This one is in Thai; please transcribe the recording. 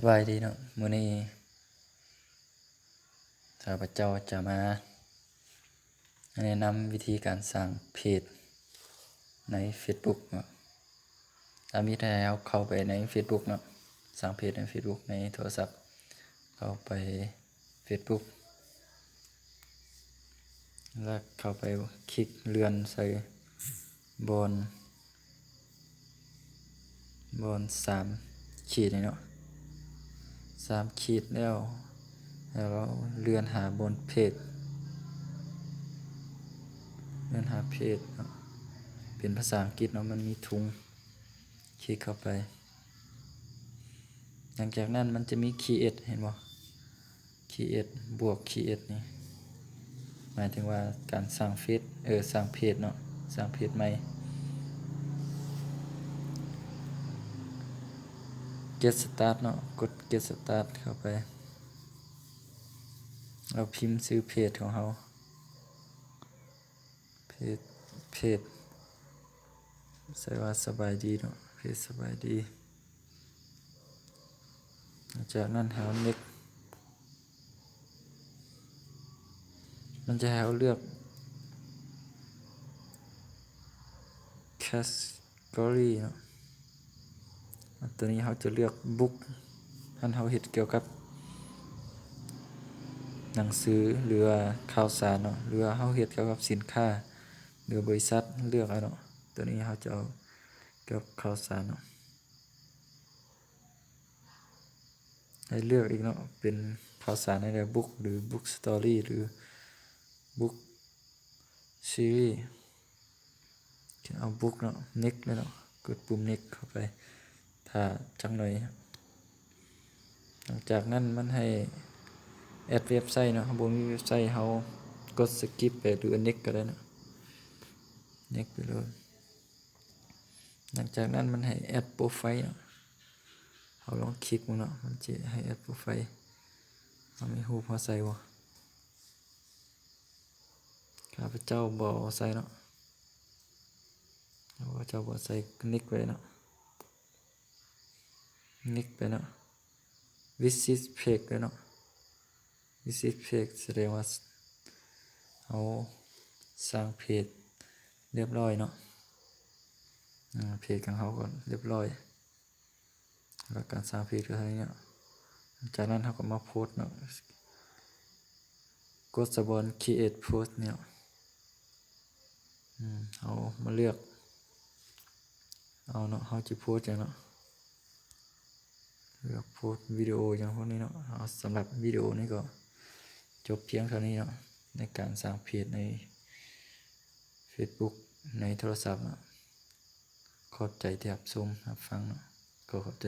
สบายดีเนาะมื้อนี้ข้าพเจ้าจะมาแนะนำวิธีการสร้างเพจใน Facebook เนาะถ้ามีแต่เราเข้าไปใน Facebook เนาะสร้างเพจใน Facebook ในโทรศัพท์เข้าไป Facebook แล้วเข้าไปคลิกเลื่อนใส่บน3ขีดนี่เนาะ3ขีดแล้วเราเลื่อนหาบนเพจเลื่อนหาเพจเนาะเป็นภาษาอังกฤษเนาะมันมีถุงคลิกเข้าไปหลังจากนั้นมันจะมี create เห็นบ่ create บวก create นี่หมายถึงว่าการสร้างสร้างเพจเนาะสร้างเพจใหม่ get start เนาะกด get start เข้าไปเราพิมพ์ชื่อเพจของเราเพจใส่ว่าสบายดีเนาะเพจสบายดีจากนั้นหา next มันจะให้เราเลือก category เนาะตัวนี้เราจะเลือก book ท่านเราเฮ็ดเกี่ยวกับหนังสือหรือว่าข่าวสารเนาะหรือว่าเราเฮ็ดเกี่ยวกับสินค้าหรือบริษัทเลือกเอาเนาะตัวนี้เราจะเอาเกี่ยวกับข่าวสารเนาะให้เลือกอีกเนาะเป็นข่าวสารในแบบ book หรือ book story หรือ book series เอา book เนาะ next เลยเนาะกดปุ่ม next เข้าไปถ้าจังหน่อยหลังจากนั้นมันให้แอดเว็บไซต์เนาะบ่มีเว็บไซต์เรากด skip ไปหรือ next ก็ได้เนาะ next ไปเลยหลังจากนั้นมันให้แอดโปรไฟล์เนาะเราลองคลิกมันเนาะมันจะให้แอดโปรไฟล์เรามีรูปเราใส่บ่ข้าพเจ้าบ่ใส่เนาะข้าพเจ้าบ่ใส่ next ไปเนาะ next ไปเนาะ visit page เลยเนาะ visit page แสดงว่าเอาสร้างเพจเรียบร้อยเนาะเพจของเขาก่อนเรียบร้อยแล้วการสร้างเพจก็เท่านี้เนาะจากนั้นเขาก็มาโพสต์เนาะกดบน create post เนี่ยเอามาเลือกเอาเนาะเขาจะโพสต์อย่างเนาะเลือกโพสต์วิดีโออย่างพวกนี้เนาะเอาสำหรับวิดีโอนี้ก็จบเพียงเท่านี้เนาะในการสร้างเพจใน Facebook ในโทรศัพท์เนาะขอบใจที่รับชมรับฟังเนาะก็ขอบใจ